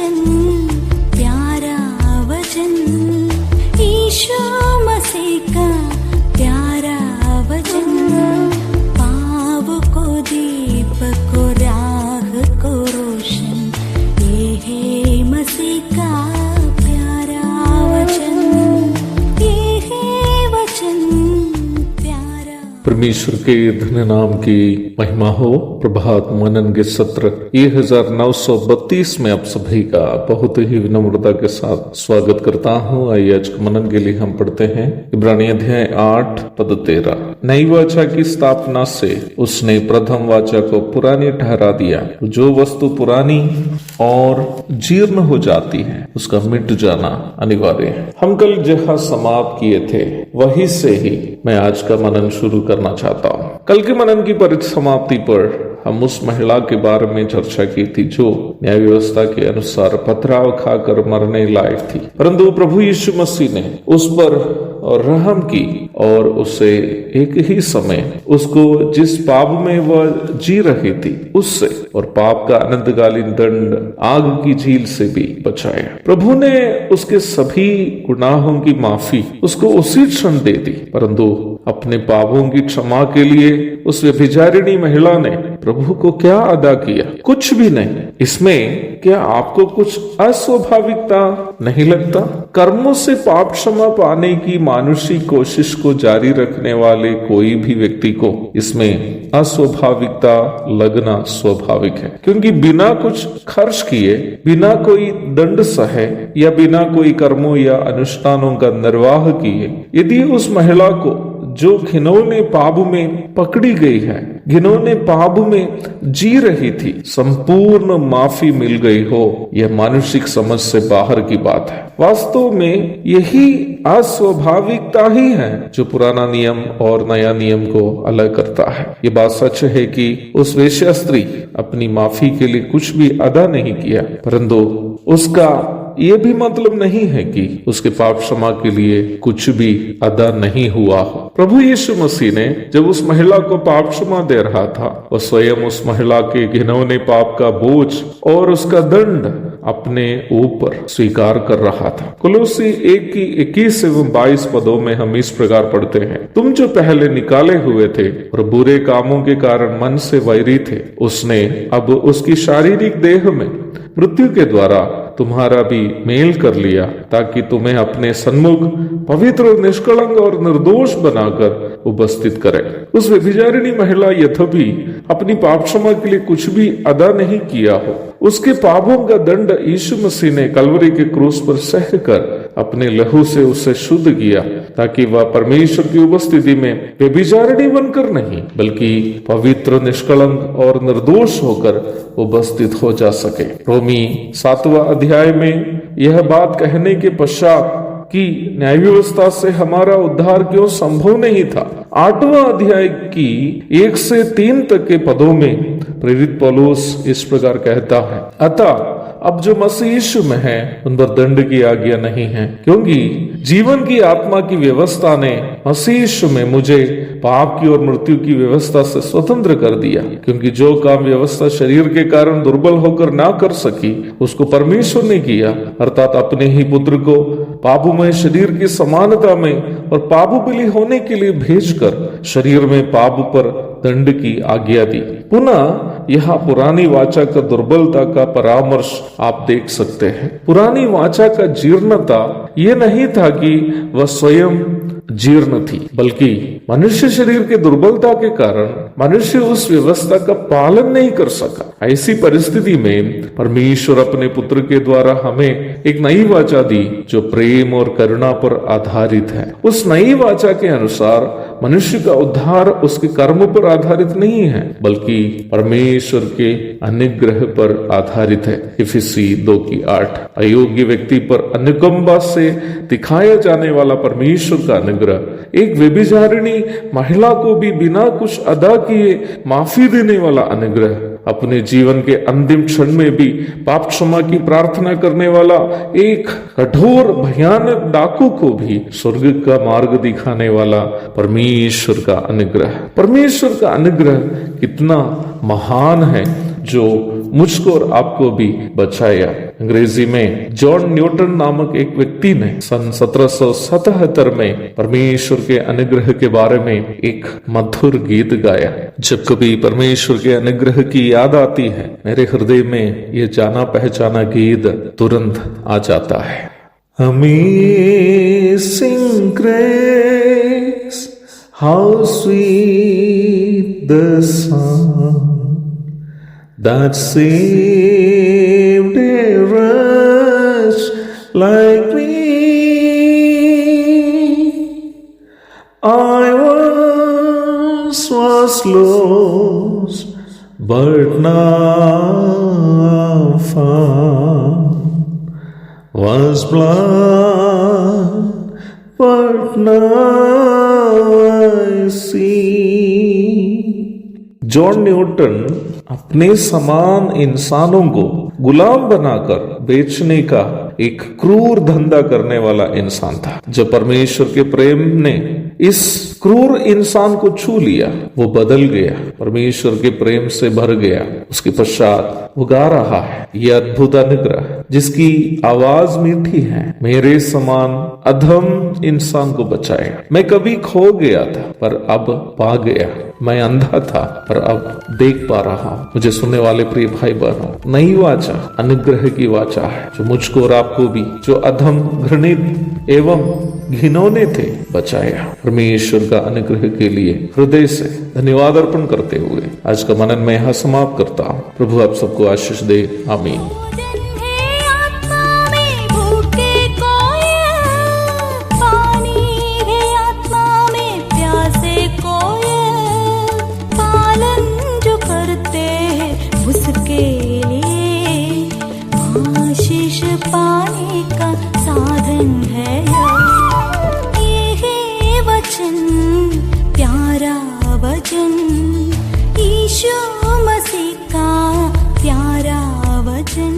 वचन, प्यारा वचन, ईशो मसीह का प्यारा वचन, पाव को दीप को राह को रोशन, ये है मसीह का प्यारा वचन, ये है वचन प्यारा। परमेश्वर के धन्य नाम की महिमा हो। प्रभात मनन के सत्र 1932 में आप सभी का बहुत ही विनम्रता के साथ स्वागत करता हूँ। आइए आज के मनन के लिए हम पढ़ते हैं इब्रानी अध्याय 8 पद 13। नई वाचा की स्थापना से उसने प्रथम वाचा को पुरानी ठहरा दिया। जो वस्तु पुरानी और जीर्ण हो जाती है उसका मिट जाना अनिवार्य है। हम कल जहाँ समाप्त किए थे वही से ही मैं आज का मनन शुरू करना चाहता हूँ। कल के मनन की परिसमाप्ति पर हम उस महिला के बारे में चर्चा की थी जो न्याय व्यवस्था के अनुसार पथराव खाकर मरने लायक थी, परंतु प्रभु यीशु मसीह ने उस पर रहम की और उसे एक ही समय उसको जिस पाप में वह जी रही थी उससे और पाप का अनंतकालीन दंड आग की झील से भी बचाया। प्रभु ने उसके सभी गुनाहों की माफी उसको उसी क्षण दे दी, परंतु अपने पापों की क्षमा के लिए उस व्यभिचारिणी महिला ने प्रभु को क्या अदा किया? कुछ भी नहीं। इसमें क्या आपको कुछ अस्वाभाविकता नहीं लगता? कर्मों से पाप क्षमा पाने की मानुषिक कोशिश को जारी रखने वाले कोई भी व्यक्ति को इसमें अस्वाभाविकता लगना स्वाभाविक है, क्योंकि बिना कुछ खर्च किए, बिना कोई दंड सहे या बिना कोई कर्मों या अनुष्ठानों का निर्वाह किए यदि उस महिला को जो घिनौने पाप में पकड़ी गई है, घिनौने पाप में जी रही थी, संपूर्ण माफी मिल गई हो, यह मानसिक समझ से बाहर की बात है। वास्तव में यही अस्वाभाविकता ही है जो पुराना नियम और नया नियम को अलग करता है। ये बात सच है कि उस वेश्या स्त्री अपनी माफी के लिए कुछ भी अदा नहीं किया, परंतु उसका ये भी मतलब नहीं है कि उसके पाप क्षमा के लिए कुछ भी अदा नहीं हुआ हो। प्रभु यीशु मसीह ने जब उस महिला को पाप क्षमा दे रहा था, वह स्वयं उस महिला के घिनौने पाप का बोझ और उसका दंड अपने ऊपर स्वीकार कर रहा था। कुलोसी 1 की 21 एवं 22 पदों में हम इस प्रकार पढ़ते हैं, तुम जो पहले निकाले हुए थे और बुरे कामों के कारण मन से वैरी थे, उसने अब उसकी शारीरिक देह में मृत्यु के द्वारा तुम्हारा भी मेल कर लिया, ताकि तुम्हें अपने सन्मुख पवित्र, निष्कलंक और निर्दोष बनाकर उपस्थित करे। उस व्यभिचारिणी महिला यद्यपि अपनी पाप क्षमा के लिए कुछ भी अदा नहीं किया हो, उसके पापों का दंड यीशु मसीह ने कलवरी के क्रूस पर सहकर अपने लहू से उसे शुद्ध किया, ताकि वह परमेश्वर की उपस्थिति में व्यभिचारिणी बनकर नहीं बल्कि पवित्र, निष्कलंक और निर्दोष होकर उपस्थित हो जा सके। रोमी 7वां अध्याय में यह बात कहने के पश्चात कि न्याय व्यवस्था से हमारा उद्धार क्यों संभव नहीं था, 8वां अध्याय की 1 से 3 तक के पदों में प्रेरित पौलुस इस प्रकार कहता है, अतः अब जो मसीह यीशु में है उन पर दंड की आज्ञा नहीं है, क्योंकि जीवन की आत्मा की व्यवस्था ने मसीह यीशु में मुझे पाप की और मृत्यु की व्यवस्था से स्वतंत्र कर दिया। क्योंकि जो काम व्यवस्था शरीर के कारण दुर्बल होकर ना कर सकी उसको परमेश्वर ने किया, अर्थात अपने ही पुत्र को पापमय शरीर की समानता में और पाप बलि होने के लिए भेजकर शरीर में पाप पर दंड की आज्ञा दी। पुनः यहाँ पुरानी वाचा का दुर्बलता का परामर्श आप देख सकते हैं। पुरानी वाचा का जीर्णता ये नहीं था कि वह स्वयं जीर्ण थी, बल्कि मनुष्य शरीर के दुर्बलता के कारण मनुष्य उस व्यवस्था का पालन नहीं कर सका। ऐसी परिस्थिति में परमेश्वर अपने पुत्र के द्वारा हमें एक नई वाचा दी जो प्रेम और करुणा पर आधारित है। उस नई वाचा के अनुसार मनुष्य का उद्धार उसके कर्म पर आधारित नहीं है बल्कि परमेश्वर के अनुग्रह पर आधारित है। इफिसी 2 की 8। अयोग्य व्यक्ति पर अनुकंपा से दिखाया जाने वाला परमेश्वर का अनुग्रह एक व्यभिचारिणी महिला को भी बिना कुछ अदा किए माफी देने वाला अनुग्रह, अपने जीवन के अंतिम क्षण में भी पाप क्षमा की प्रार्थना करने वाला एक कठोर भयानक डाकू को भी स्वर्ग का मार्ग दिखाने वाला परमेश्वर का अनुग्रह। परमेश्वर का अनुग्रह कितना महान है जो मुझको और आपको भी बचाया। अंग्रेजी में जॉन न्यूटन नामक एक व्यक्ति ने सन 1777 में परमेश्वर के अनुग्रह के बारे में एक मधुर गीत गाया। जब कभी परमेश्वर के अनुग्रह की याद आती है, मेरे हृदय में ये जाना पहचाना गीत तुरंत आ जाता है। Amazing grace, how sweet the sound that saved a wretch like me. I once was lost, but now found. Was blind, but now I see. John Newton अपने समान इंसानों को गुलाम बनाकर बेचने का एक क्रूर धंधा करने वाला इंसान था। जब परमेश्वर के प्रेम ने इस क्रूर इंसान को छू लिया, वो बदल गया, परमेश्वर के प्रेम से भर गया। उसके पश्चात वो गा रहा है ये अद्भुत अनुग्रह जिसकी आवाज मीठी है, मेरे समान अधम इंसान को बचाया। मैं कभी खो गया था पर अब पा गया, मैं अंधा था पर अब देख पा रहा हूं। मुझे सुनने वाले प्रिय भाई बहनों, नई वाचा अनुग्रह की वाचा है जो मुझको और आपको भी, जो अधम घृणित एवं घिनौने थे, बचाया। परमेश्वर का अनुग्रह के लिए हृदय से धन्यवाद अर्पण करते हुए आज का मनन मैं यहाँ समाप्त करता हूँ। प्रभु आप सबको आशीष दे, आमीन। पाने का साधन है ये वचन, प्यारा वचन, यीशु मसीह का प्यारा वचन।